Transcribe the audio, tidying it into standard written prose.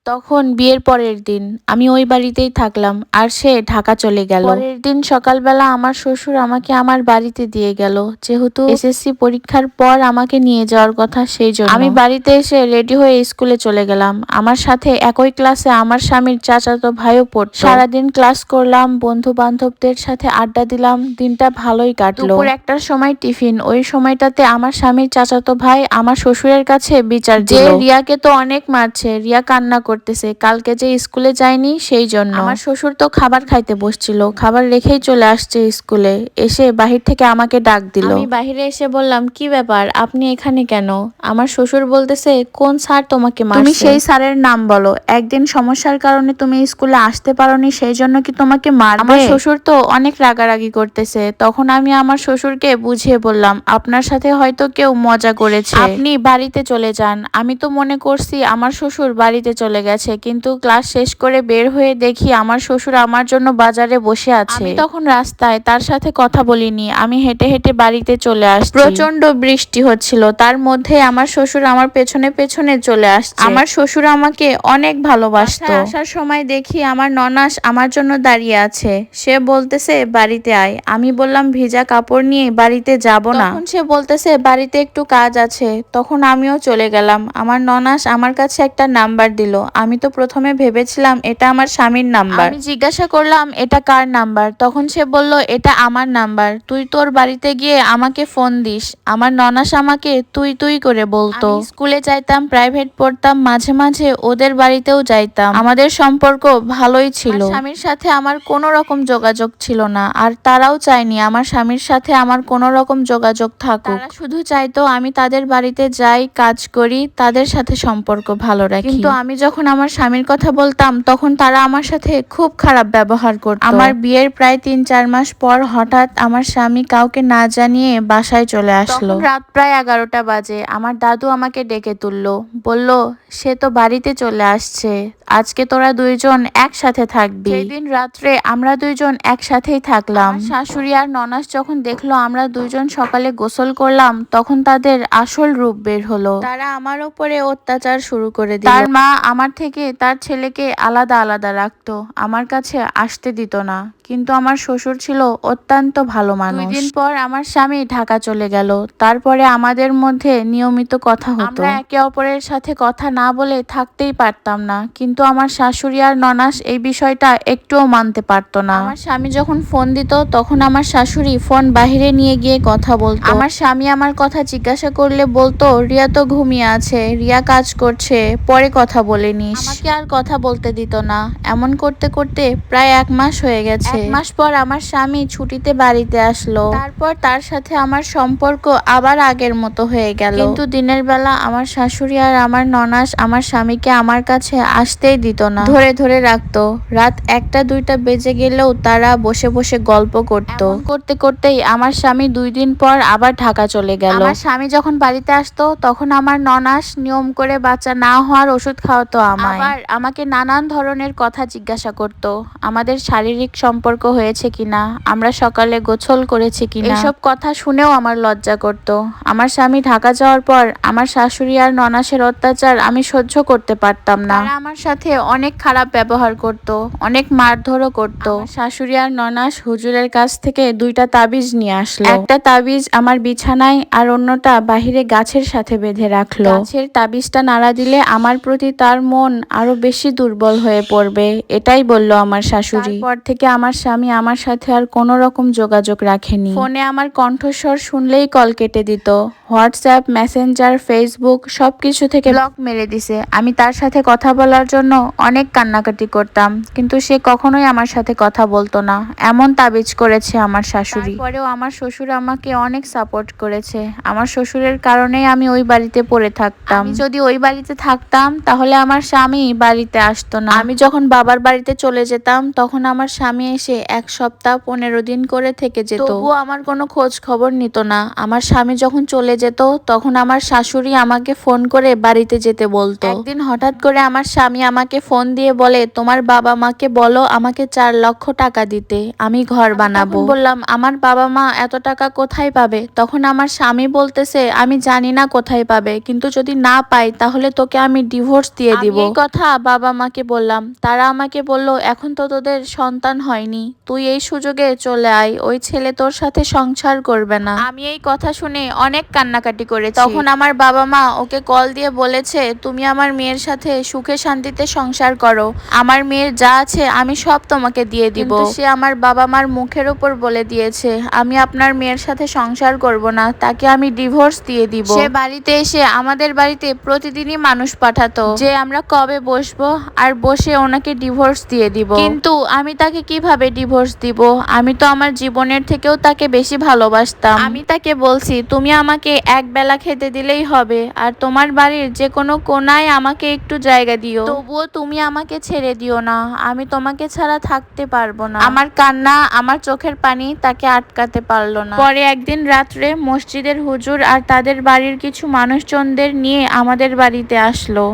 তখন বিয়ের পরের দিন আমি ওই বাড়িতেই থাকলাম আর সে ঢাকা চলে গেল। পরের দিন সকালবেলা আমার শ্বশুর আমাকে আমার বাড়িতে দিয়ে গেল, যেহেতু এসএসসি পরীক্ষার পর আমাকে নিয়ে যাওয়ার কথা, সেই জন্য আমি বাড়িতে এসে রেডি হয়ে স্কুলে চলে গেলাম। আমার সাথে একই ক্লাসে আমার স্বামীর চাচাতো ভাইও পড়তো। সারাদিন ক্লাস করলাম, বন্ধু বান্ধবদের সাথে আড্ডা দিলাম, দিনটা ভালোই কাটলো। দুপুর 1টার সময় টিফিন, ওই সময়টাতে আমার স্বামীর চাচাতো ভাই আমার শ্বশুরের কাছে বিচার দিল যে রিয়াকে তো অনেক মারছে, রিয়া কান্না করতেছে, কালকে যে স্কুলে যায়নি সেই জন্য। আমার শ্বশুর তো খাবার খাইতে বসছিল, খাবার রেখেই চলে আসছে স্কুলে, এসে বাহির থেকে আমাকে ডাক দিল। আমি বাহিরে এসে বললাম, কি ব্যাপার, আপনি এখানে কেন? আমার শ্বশুর বলতেছে, কোন স্যার তোমাকে মারছে? তুমি সেই স্যারের নাম বলো, একদিন সমস্যার কারণে তুমি স্কুলে আসতে পারোনি, সেই জন্য কি তোমাকে মারবে? আমার শ্বশুর তো অনেক রাগারাগি করতেছে। তখন আমি আমার শ্বশুরকে বুঝিয়ে বললাম, আপনার সাথে হয়তো কেউ মজা করেছে, আপনি বাড়িতে চলে যান। আমি তো মনে করছি আমার শ্বশুর বাড়িতে চলে গেছে, কিন্তু ক্লাস শেষ করে বের হয়ে দেখি আমার শ্বশুর আমার জন্য বাজারে বসে আছে। আমি তখন রাস্তায় তার সাথে কথা বলিনি, আমি হেঁটে হেঁটে বাড়িতে চলে আসছি। প্রচন্ড বৃষ্টি হচ্ছিল, তার মধ্যে আমার শ্বশুর আমার পেছনে পেছনে চলে আসছে। আমার শ্বশুর আমাকে অনেক ভালোবাসতো। আসার সময় দেখি আমার ননাস আমার জন্য দাঁড়িয়ে আছে, সে বলতেছে বাড়িতে আয়। আমি বললাম ভিজা কাপড় নিয়ে বাড়িতে যাব না। তখন সে বলতেছে বাড়িতে একটু কাজ আছে। তখন আমিও চলে গেলাম। আমার ননাস আমার কাছে একটা নাম্বার দিল। আমি তো প্রথমে ভেবেছিলাম এটা আমার স্বামীর নাম্বার। আমি জিজ্ঞাসা করলাম এটা কার নাম্বার? তখন সে বলল এটা আমার নাম্বার, তুই তোর বাড়িতে গিয়ে আমাকে ফোন দিস। আমার ননাস আমাকে তুই তুই করে বলতো। আমি স্কুলে যাইতাম, প্রাইভেট পড়তাম, মাঝে মাঝে ওদের বাড়িতেও যাইতাম। আমাদের সম্পর্ক ভালোই ছিল। স্বামীর সাথে আমার কোনো রকম যোগাযোগ ছিল না, আর তারাও চায়নি আমার স্বামীর সাথে আমার কোনো রকম যোগাযোগ থাকুক। তারা শুধু চাইতো আমি তাদের বাড়িতে যাই, কাজ করি, তাদের সাথে সম্পর্ক ভালো রাখি। কিন্তু আমি যখন আমার স্বামীর কথা বলতাম তখন তারা আমার সাথে খুব খারাপ ব্যবহার করত। আমার বিয়ের প্রায় 3-4 মাস পর হঠাৎ আমার স্বামী কাউকে না জানিয়ে বাসায় চলে আসলো। রাত প্রায় 11টা বাজে। আমার দাদু আমাকে ডেকে তুললো, বলল সে তো বাড়িতে চলে আসছে, আজকে তোরা দুইজন একসাথে থাকবি। সেই দিন রাত্রে আমরা দুইজন একসাথেই থাকলাম। শাশুড়ি আর ননাস যখন দেখলো আমরা দুইজন সকালে গোসল করলাম, তখন তাদের আসল রূপ বের হলো। তারা আমার উপরে অত্যাচার শুরু করে দিল। তার মা আমার থেকে তার ছেলেকে আলাদা আলাদা রাখতো, আমার কাছে আসতে দিত না। কিন্তু আমার শ্বশুর ছিল অত্যন্ত ভালো মানুষ। 2 দিন পর আমার স্বামী ঢাকা চলে গেল। তারপরে আমাদের মধ্যে নিয়মিত কথা হতো। আমরা একে অপরের সাথে কথা না বলে থাকতেই পারতাম না, কিন্তু আমার শাশুড়ি আর ননাস এই বিষয়টা একটুও মানতে পারতো না। আমার স্বামী যখন ফোন দিত তখন আমার শাশুড়ি ফোন বাহিরে নিয়ে গিয়ে কথা বলতো। আমার স্বামী আমার কথা জিজ্ঞাসা করলে বলতো, রিয়া তো ঘুমিয়ে আছে, রিয়া কাজ করছে, পরে কথা বলে নিস। আমাকে আর কথা বলতে দিত না। এমন করতে করতে প্রায় 1 মাস হয়ে গেছে। 1 মাস পর আমার স্বামী ছুটিতে বাড়িতে আসলো। তারপর তার সাথে আমার সম্পর্ক আবার আগের মতো হয়ে গেল। কিন্তু দিনের বেলা আমার শাশুড়ি আর আমার ননাস আমার স্বামীকে আমার কাছে আসতেই দিত না, ধরে ধরে রাখতো। রাত 1টা-2টা বেজে গেলেও তারা বসে বসে গল্প করতো। করতে করতেই আমার স্বামী 2 দিন পর আবার ঢাকা চলে গেল। আমার স্বামী যখন বাড়িতে আসতো তখন আমার ননাস নিয়ম করে বাচ্চা না হওয়ার ওষুধ খাওয়াতো আমায়। আবার আমাকে নানান ধরনের কথা জিজ্ঞাসা করত, আমাদের শারীরিক সম্পর্ক হয়েছে কিনা, আমরা সকালে গোসল করেছি কিনা। এসব কথা শুনেও আমার লজ্জা করত। আমার স্বামী ঢাকা যাওয়ার পর আমার শাশুড়ি আর ননাসের অত্যাচার আমি সহ্য করতে পারতাম না। তারা আমার সাথে অনেক খারাপ ব্যবহার করত, অনেক মারধরও করত। শাশুড়ি আর ননাস হুজুরের কাছ থেকে 2টা তাবিজ নিয়ে আসলো। একটা তাবিজ আমার বিছানায় আর অন্যটা বাহিরে গাছের সাথে বেঁধে রাখলো। গাছের তাবিজটা নাড়া দিলে আমার প্রতি তার মন আরো বেশি দুর্বল হয়ে পড়বে, এটাই বলল আমার শাশুড়ি। তারপর থেকে আমার স্বামী আমার সাথে আর কোনো রকম যোগাযোগ রাখেনি। ফোনে আমার কণ্ঠস্বর শুনলেই কল কেটে দিত। হোয়াটসঅ্যাপ, মেসেঞ্জার, ফেসবুক সবকিছু থেকে ব্লক মেরে দিছে। আমি তার সাথে কথা বলার জন্য অনেক কান্নাকাটি করতাম, কিন্তু সে কখনোই আমার সাথে কথা বলতো না। এমন তাবিজ করেছে আমার শাশুড়ি। তারপরেও আমার শ্বশুর আমাকে অনেক সাপোর্ট করেছে। আমার শ্বশুরের কারণেই আমি ওই বাড়িতে পড়ে থাকতাম। আমি যদি ওই বাড়িতে থাকতাম তাহলে আমার স্বামী বাড়িতে আসতো না। আমি যখন বাবার বাড়িতে চলে যেতাম তখন আমার স্বামী এসে 1 সপ্তাহ 15 দিন করে থেকে যেত, তবুও আমার কোনো খোঁজ খবর নিত না। আমার স্বামী যখন চলে যেত তখন আমার শাশুড়ি আমাকে ফোন করে বাড়িতে যেতে বলতো। একদিন হঠাৎ করে আমার স্বামী আমাকে ফোন দিয়ে বলে, তোমার বাবা মাকে বলো আমাকে 4 লক্ষ টাকা দিতে, আমি ঘর বানাবো। বললাম, আমার বাবা মা এত টাকা কোথায় পাবে? তখন আমার স্বামী বলতেছে, আমি জানি না কোথায় পাবে, কিন্তু যদি না পাই তাহলে তোকে আমি ডিভোর্স দিয়ে দিব। এই কথা বাবা মাকে বললাম। তারা আমাকে বলল, এখন তো তোদের সন্তান হয়নি, তুই এই সুযোগে চলে আয়, ওই ছেলে তোর সাথে সংসার করবে না। আমি এই কথা শুনে অনেক কান্নাকাটি করেছি। তখন আমার বাবা মা ওকে কল দিয়ে বলেছে, তুমি আমার মেয়ের সাথে সুখে শান্তিতে সংসার করো, আমার মেয়ের যা আছে আমি সব তোমাকে দিয়ে দিব। কিন্তু সে আমার বাবা মার মুখের উপর বলে দিয়েছে, আমি আপনার মেয়ের সাথে সংসার করব না, তাকে আমি ডিভোর্স দিয়ে দিব। সে বাড়িতে এসে আমাদের বাড়িতে প্রতিদিনই মানুষ পাঠাতো যে আমরা কবে বসবো আর বসে ওনাকে ডিভোর্স দিয়ে দিব। কিন্তু আমি তাকে কিভাবে ডিভোর্স দিব? আমি তো আমার জীবনের থেকেও তাকে বেশি ভালোবাসতাম। আমি তাকে বলছি, তুমি আমাকে এক বেলা খেতে দিলেই হবে, আর তোমার বাড়ির যে কোনো কোনায় আমাকে একটু জায়গা দিও, তবুও তুমি আমাকে ছেড়ে দিও না, আমি তোমাকে ছাড়া থাকতে পারবো না। আমার কান্না, আমার চোখের পানি তাকে আটকাতে পারলো না। পরে একদিন রাত্রে মসজিদের হুজুর আর তাদের বাড়ির কিছু মানুষজনদের নিয়ে আমাদের বাড়িতে আসলো।